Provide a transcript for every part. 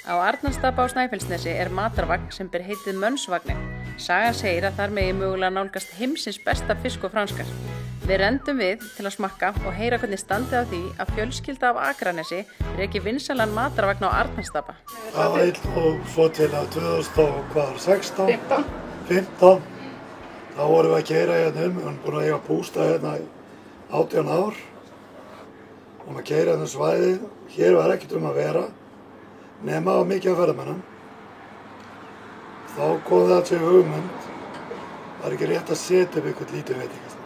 Á Arnarstapa á Snæfellsnesi er matarvagn sem ber heitið Mönnsvagninn. Sagan segir að þar megi mögulega nálgast heimsins besta fisk og franskar. Við rendum við til að smakka og heyra hvernig standið á því að fjölskylda af Akranesi reki vinsalan matarvagn á Arnarstapa. Það var einn og svo til að 2016, 15. Þá vorum við að keyra hérna við erum búin að eiga bústað hérna í 18 ár. Og að keyra hérna svæðið, hér var ekkert að vera. Nema á mikið af ferðamönnum. Þá kom það til hugmynd, var ekki rétt að setja upp eitthvað lítið veitingastað.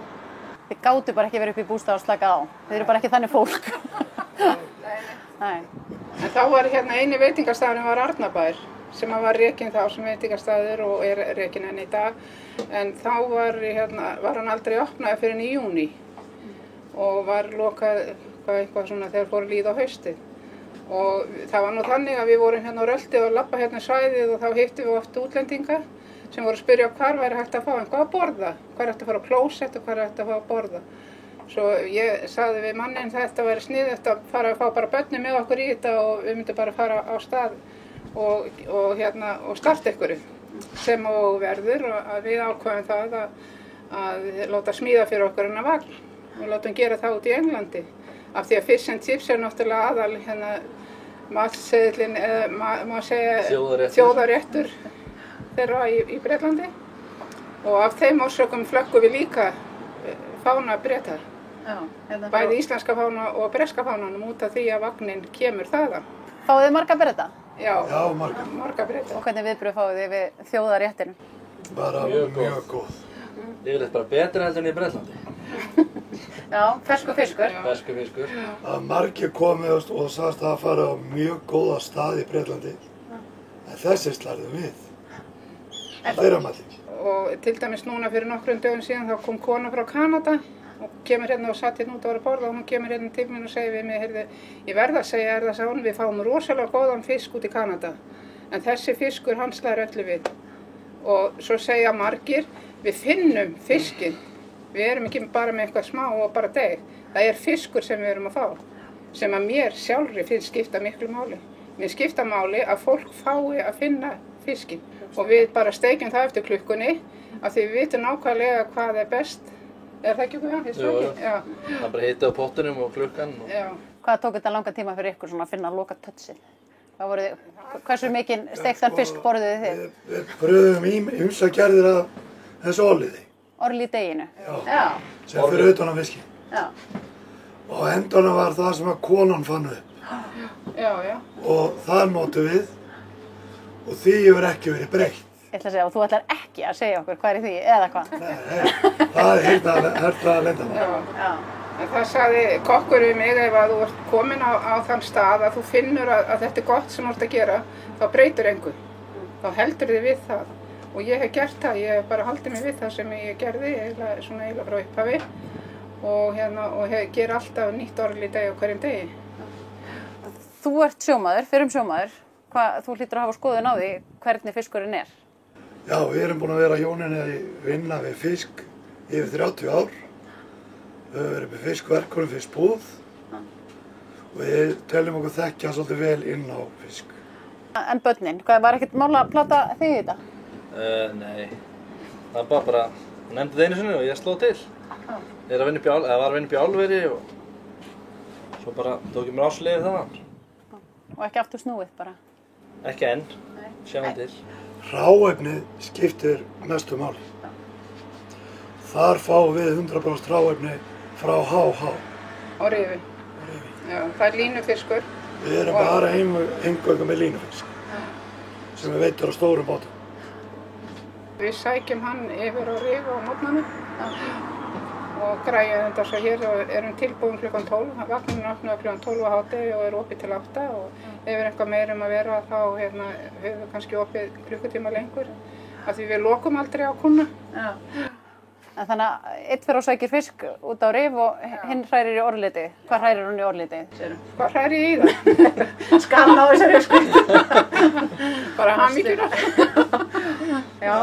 Þið gátu bara ekki verið upp í bústað og slakað á. Þið eru bara ekki þannig fólk. Nei. En þá var hérna eini veitingastaðurinn var Arnarbær, sem var rekinn þá sem veitingastaður og er rekinn enn í dag. En þá var hann aldrei opnaður fyrr en í júní og var lokað eitthvað svona þegar fór að líða á haustið. Og það var nú þannig að við vorum hérna á Rölti og labba hérna svæðið og þá hittum við oft útlendinga sem voru að spyrja hvar væri hægt að fá eitthvað að borða, hvar er hægt að fara á klósett og hvar er hægt að fá að borða. Svo ég sagði við manninn þetta væri sniðugt að fara að fá bara börnin með okkur í þetta og við myndum bara fara á stað og starta ykkur sem og verður og að við ákvæðum það að láta smíða fyrir okkur hennar vagn og látum gera það út í Englandi. Af því að Fish and Chips er náttúrulega aðal matseðillinn eða má segja þjóðaréttur þeirra í Bretlandi og af þeim orsökum flöggum við líka fána Breta. Bæði íslenska fána og breska fánanum út af því að vagnin kemur þaðan. Fáið þið marga Breta? Já, marga Breta. Og hvernig viðbrögð fáið þið við þjóðaréttinum? Bara mjög góð. Yfirleitt bara betra heldur en í Bretlandi. Já, ferskur fiskur. Ferskur fiskur. Að margir komið og sagðist að fara á mjög góða stað í Bretlandi. En þessi slærðum við. Þeirra mati. Og til dæmis núna fyrir nokkrum dögum síðan þá kom kona frá Kanada og kemur hérna og satt hérna út og var að borða og hún kemur hérna til mín og segir við mig, heyrðu, ég verð að segja það hún, við fáum rosalega góðan fisk út í Kanada. En þessi fiskur hann slær öllu við. Og svo segja margir, við finnum fiskinn. Við erum ekki bara með eitthvað smá og bara deg. Það er fiskur sem við erum að fá. Sem að mér sjálfri finnst skipta miklu máli. Mér skipta máli að fólk fái að finna fiskinn. Og við bara steikjum það eftir klukkunni. Af því við vitum nákvæmlega hvað er best. Er það ekki hvað? Jú. Það bara hita á pottunum og klukkan. Já. Hvað tók þetta langa tíma fyrir ykkur svona að finna loka touchið? Hversu mikinn steiktan fisk borðuðu þið? Við pröfum ýmsar gerðir af þessu orliði. Orli í deginu? Já. Sem fyrir utan á fiski. Já. Og endanum var það sem að konan fann upp. Já. Og það notum við og því hefur ekki verið breytt. Ég ætla að segja, og þú ætlar ekki að segja okkur hvað er í því, eða hvað? Nei, það er hérna að lenda með. Já. En það sagði kokkur við mig ef að þú ert komin á þann stað að þú finnur að þetta er gott sem þú ert að gera, þá breytir engu. Þá heldur þið við það. Og ég hef gert það, ég hef bara haldið mig við það sem ég gerði, eiginlega frá upphafi og ger alltaf nýtt orli í dag á hverjum degi. Þú ert sjómaður, fyrrum sjómaður. Þú hlýtur að hafa skoðun á því hvernig fiskurinn er? Já, við erum búin að vera hjóninni að vinna við fisk yfir 30 ár. Við höfum verið með fiskverk og fiskbúð og við teljum okkur þekkja svolítið vel inn á fisk. En börnin, var ekkert mál að plata þig í þetta? Nei, það var bara, hún nefndi það einu sinni og ég sló til. Ég var að vinna upp í álveri og svo bara tók ég mér ásliðið þaðan. Og ekki aftur snúið bara? Ekki enn, sjáum til. Hráefnið skiptir mestu máli. Þar fáum við 100% hráefni frá HH. Á rifi. Já, það er línufiskur. Við erum bara eingöngu með línufisk sem við veitum á stórum bátum. Við sækjum hann yfir á rif á morgnanum og græjum þetta svo hér og erum tilbúin klukkan 12. Vagninn er opnaður klukkan 12 á hádegi og er opið til 8 og ef er eitthvað meira að vera þá höfum við kannski opið klukkutíma lengur af því við lokum aldrei á kúnna. Já. En þannig að einn fer og sækir fisk út á rif og hinn hrærir í orliti. Hvað hrærir hún í orliti? Hvað hrærir ég í það? Skamna á þessari fisk. Bara haminguna. Já.